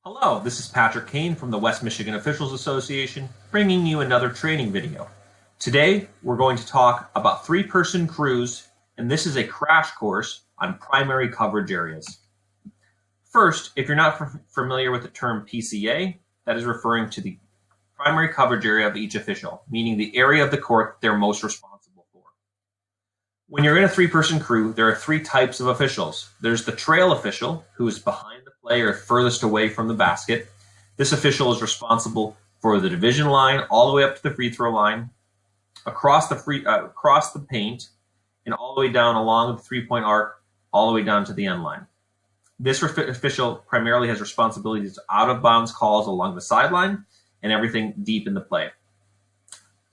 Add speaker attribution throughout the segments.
Speaker 1: Hello, this is Patrick Kane from the West Michigan Officials Association, bringing you another training video. Today, we're going to talk about three-person crews, and this is a crash course on primary coverage areas. First, if you're not familiar with the term PCA, that is referring to the primary coverage area of each official, meaning the area of the court they're most responsible for. When you're in a three-person crew, there are three types of officials. There's the trail official, who is behind the player furthest away from the basket. This official is responsible for the division line all the way up to the free throw line, across the paint, and all the way down along the three-point arc, all the way down to the end line. This official primarily has responsibilities to out-of-bounds calls along the sideline and everything deep in the play.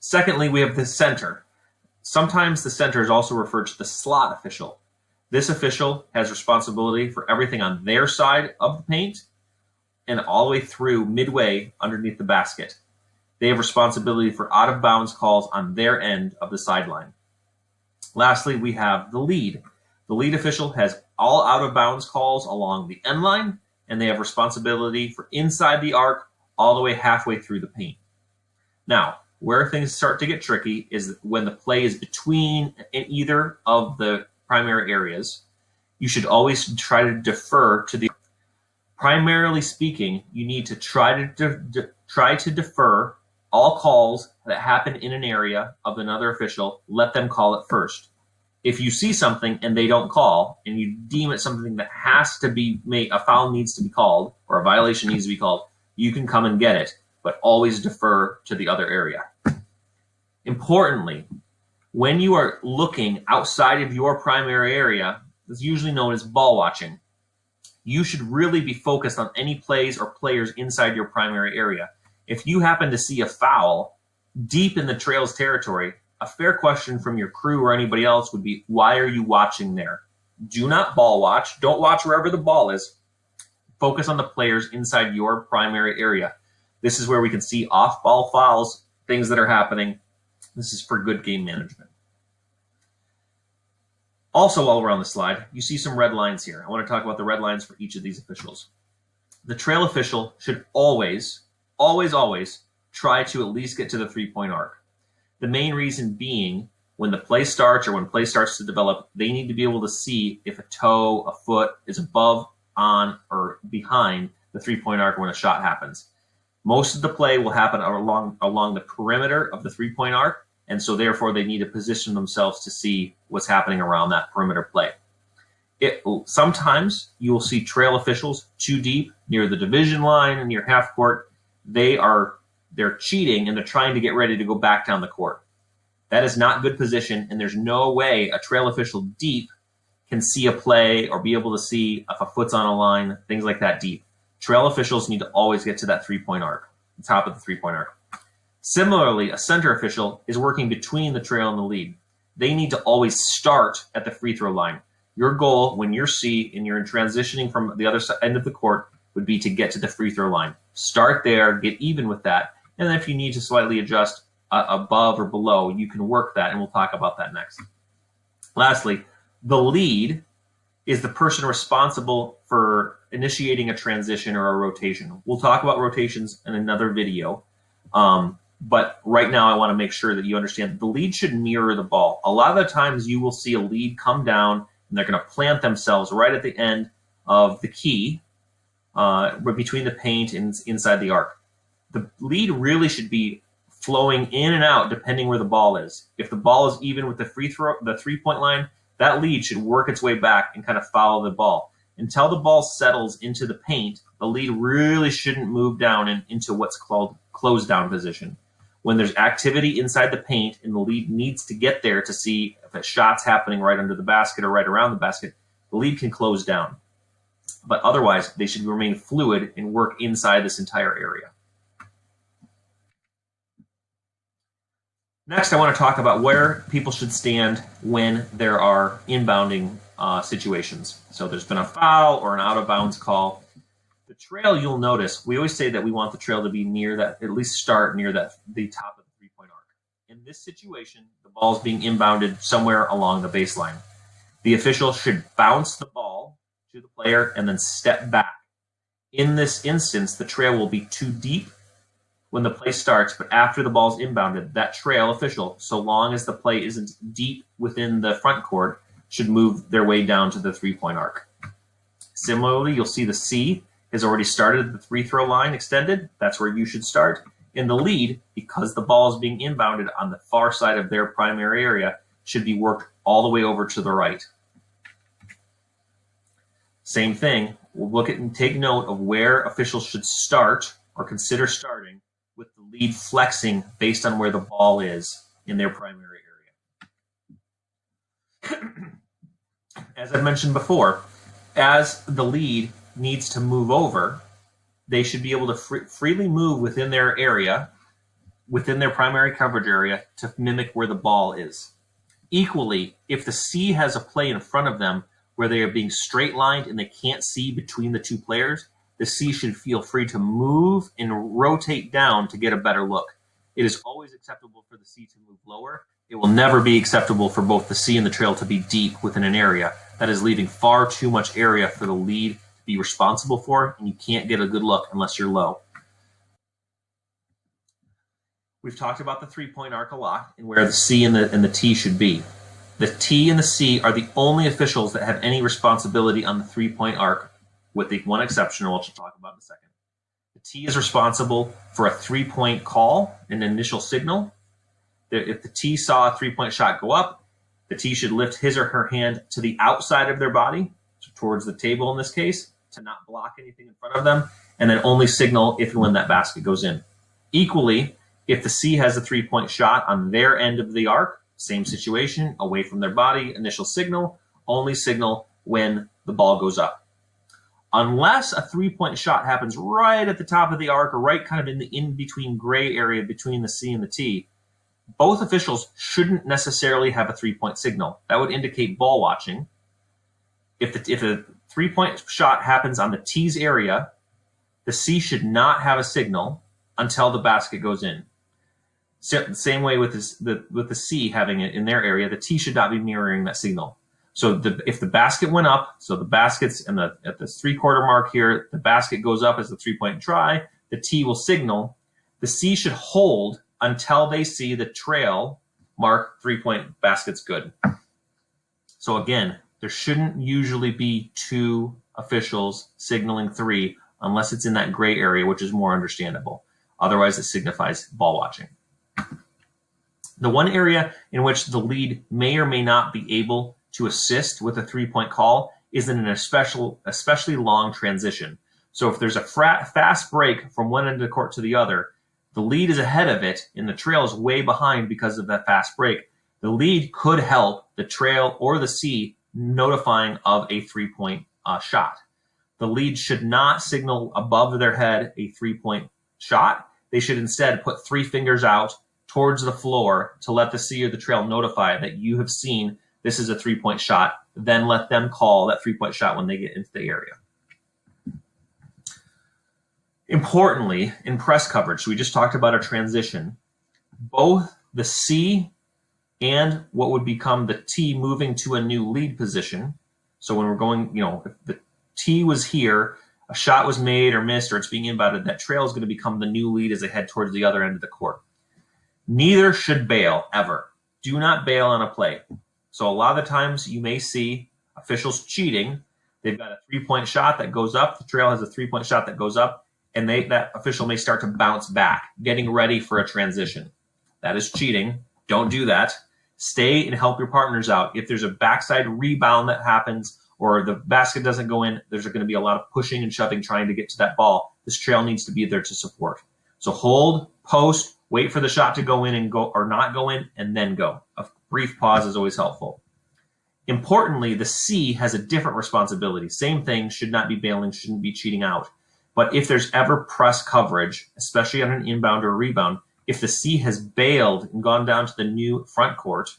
Speaker 1: Secondly, we have the center. Sometimes the center is also referred to the slot official. This official has responsibility for everything on their side of the paint and all the way through midway underneath the basket. They have responsibility for out-of-bounds calls on their end of the sideline. Lastly, we have the lead. The lead official has all out-of-bounds calls along the end line, and they have responsibility for inside the arc all the way halfway through the paint. Now, where things start to get tricky is when the play is between either of the primary areas. You should always try to defer to the. Primarily speaking, you need to try to defer all calls that happen in an area of another official. Let them call it first. If you see something and they don't call, and you deem it something that has to be made, a foul needs to be called or a violation needs to be called, you can come and get it, but always defer to the other area. Importantly, when you are looking outside of your primary area, it's usually known as ball watching. You should really be focused on any plays or players inside your primary area. If you happen to see a foul deep in the trail's territory, a fair question from your crew or anybody else would be, why are you watching there? Do not ball watch. Don't watch wherever the ball is. Focus on the players inside your primary area. This is where we can see off-ball fouls, things that are happening. This is for good game management. Also, while we're on the slide, you see some red lines here. I want to talk about the red lines for each of these officials. The trail official should always try to at least get to the three-point arc. The main reason being, when the play starts or when play starts to develop, they need to be able to see if a toe, a foot is above, on, or behind the three-point arc when a shot happens. Most of the play will happen along the perimeter of the three-point arc, and so therefore they need to position themselves to see what's happening around that perimeter play. Sometimes you will see trail officials too deep near the division line and near half court. They're cheating and they're trying to get ready to go back down the court. That is not good position, and there's no way a trail official deep can see a play or be able to see if a foot's on a line, things like that deep. Trail officials need to always get to that three-point arc, the top of the three-point arc. Similarly, a center official is working between the trail and the lead. They need to always start at the free throw line. Your goal when you're C and you're transitioning from the other end of the court would be to get to the free throw line. Start there, get even with that, and then if you need to slightly adjust above or below, you can work that, and we'll talk about that next. Lastly, the lead is the person responsible for initiating a transition or a rotation. We'll talk about rotations in another video. But right now I want to make sure that you understand that the lead should mirror the ball. A lot of the times you will see a lead come down and they're going to plant themselves right at the end of the key, between the paint and inside the arc. The lead really should be flowing in and out depending where the ball is. If the ball is even with the three-point line, that lead should work its way back and kind of follow the ball. Until the ball settles into the paint, the lead really shouldn't move down into what's called closed down position. When there's activity inside the paint and the lead needs to get there to see if a shot's happening right under the basket or right around the basket, the lead can close down. But otherwise, they should remain fluid and work inside this entire area. Next, I want to talk about where people should stand when there are inbounding situations. So there's been a foul or an out-of-bounds call. The trail, you'll notice, we always say that we want the trail to be near that, at least start near the top of the three-point arc. In this situation, the ball is being inbounded somewhere along the baseline. The official should bounce the ball to the player and then step back. In this instance, the trail will be too deep when the play starts, but after the ball is inbounded, that trail official, so long as the play isn't deep within the front court, should move their way down to the three-point arc. Similarly, you'll see the C has already started the free throw line extended. That's where you should start. In the lead, because the ball is being inbounded on the far side of their primary area, should be worked all the way over to the right. Same thing, we'll look at and take note of where officials should start or consider starting with the lead flexing based on where the ball is in their primary area. As I mentioned before, as the lead needs to move over, they should be able to freely move within their area, within their primary coverage area, to mimic where the ball is. Equally, if the C has a play in front of them where they are being straight lined and they can't see between the two players, the C should feel free to move and rotate down to get a better look. It is always acceptable for the C to move lower. It will never be acceptable for both the C and the trail to be deep within an area. That is leaving far too much area for the lead to be responsible for, and you can't get a good look unless you're low. We've talked about the three-point arc a lot and where the C and the T should be. The T and the C are the only officials that have any responsibility on the three-point arc, with the one exception, which we'll talk about in a second. The T is responsible for a three-point call, an initial signal. If the T saw a three-point shot go up, the T should lift his or her hand to the outside of their body, so towards the table in this case, to not block anything in front of them, and then only signal if and when that basket goes in. Equally, if the C has a three-point shot on their end of the arc, same situation, away from their body, initial signal, only signal when the ball goes up. Unless a three-point shot happens right at the top of the arc or right kind of in the in-between gray area between the C and the T, both officials shouldn't necessarily have a three-point signal. That would indicate ball watching. If a three-point shot happens on the T's area, the C should not have a signal until the basket goes in. So, the same way with the C having it in their area, the T should not be mirroring that signal. So if the basket went up, so the basket's at the three-quarter mark here, the basket goes up as the three-point try, the T will signal. The C should hold until they see the trail mark three-point basket's good. So again, there shouldn't usually be two officials signaling three unless it's in that gray area, which is more understandable. Otherwise, it signifies ball watching. The one area in which the lead may or may not be able to assist with a three-point call is in an especially long transition. So if there's a fast break from one end of the court to the other, the lead is ahead of it and the trail is way behind because of that fast break. The lead could help the trail or the C notifying of a three-point shot. The lead should not signal above their head a three-point shot. They should instead put three fingers out towards the floor to let the C or the trail notify that you have seen this is a three-point shot. Then let them call that three-point shot when they get into the area. Importantly, in press coverage, so we just talked about a transition, both the C and what would become the T moving to a new lead position. So when we're going, if the T was here, a shot was made or missed, or it's being inbounded, that trail is going to become the new lead as they head towards the other end of the court. Neither should bail, ever. Do not bail on a play. So a lot of the times you may see officials cheating. They've got a three-point shot that goes up. The trail has a three-point shot that goes up, and that official may start to bounce back, getting ready for a transition. That is cheating. Don't do that. Stay and help your partners out. If there's a backside rebound that happens or the basket doesn't go in, there's going to be a lot of pushing and shoving trying to get to that ball. This trail needs to be there to support. So hold, post, wait for the shot to go in and go or not go in, and then go. A brief pause is always helpful. Importantly, the C has a different responsibility. Same thing, should not be bailing, shouldn't be cheating out. But if there's ever press coverage, especially on an inbound or a rebound, if the C has bailed and gone down to the new front court,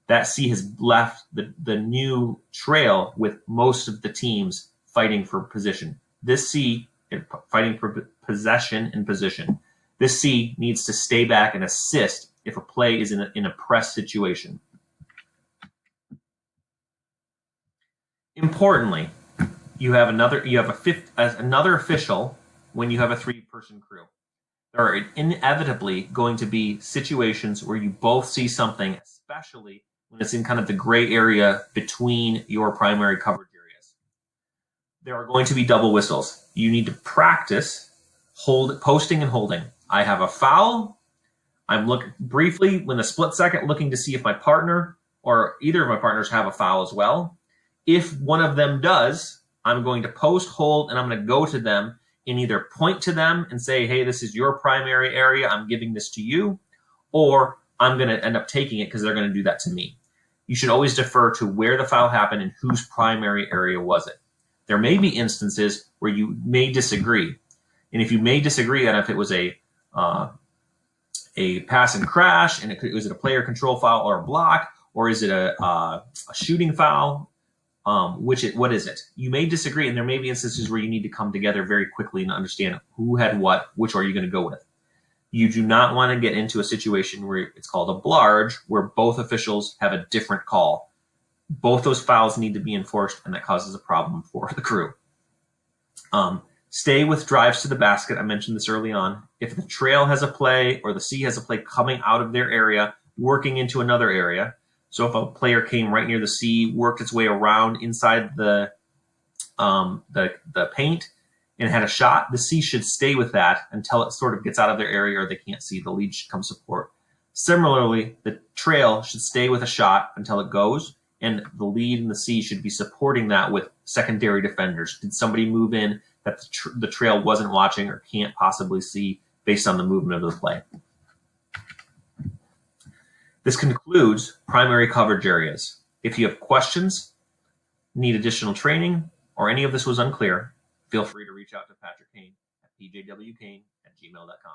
Speaker 1: that C has left the new trail with most of the teams fighting for position. This C, fighting for possession and position. This C needs to stay back and assist if a play is in a press situation. Importantly, you have another official when you have a 3-person crew. There are inevitably going to be situations where you both see something, especially when it's in kind of the gray area between your primary coverage areas. There are going to be double whistles. You need to practice posting and holding. I have a foul. I'm looking briefly, when a split second, looking to see if my partner or either of my partners have a foul as well. If one of them does, I'm going to post, hold, and I'm going to go to them and either point to them and say, hey, this is your primary area, I'm giving this to you, or I'm going to end up taking it because they're going to do that to me. You should always defer to where the foul happened and whose primary area was it. There may be instances where you may disagree. And if you may disagree on if it was a pass and crash, and is it a player control foul or a block, or is it a shooting foul? What is it? You may disagree, and there may be instances where you need to come together very quickly and understand who had what, which are you going to go with. You do not want to get into a situation where it's called a blarge, where both officials have a different call. Both those fouls need to be enforced, and that causes a problem for the crew. Stay with drives to the basket. I mentioned this early on. If the trail has a play or the C has a play coming out of their area, working into another area. So if a player came right near the C, worked its way around inside the paint and had a shot, the C should stay with that until it sort of gets out of their area or they can't see. The lead should come support. Similarly, the trail should stay with a shot until it goes, and the lead and the C should be supporting that with secondary defenders. Did somebody move in that the trail wasn't watching or can't possibly see based on the movement of the play? This concludes primary coverage areas. If you have questions, need additional training, or any of this was unclear, feel free to reach out to Patrick Kane at pjwkane@gmail.com.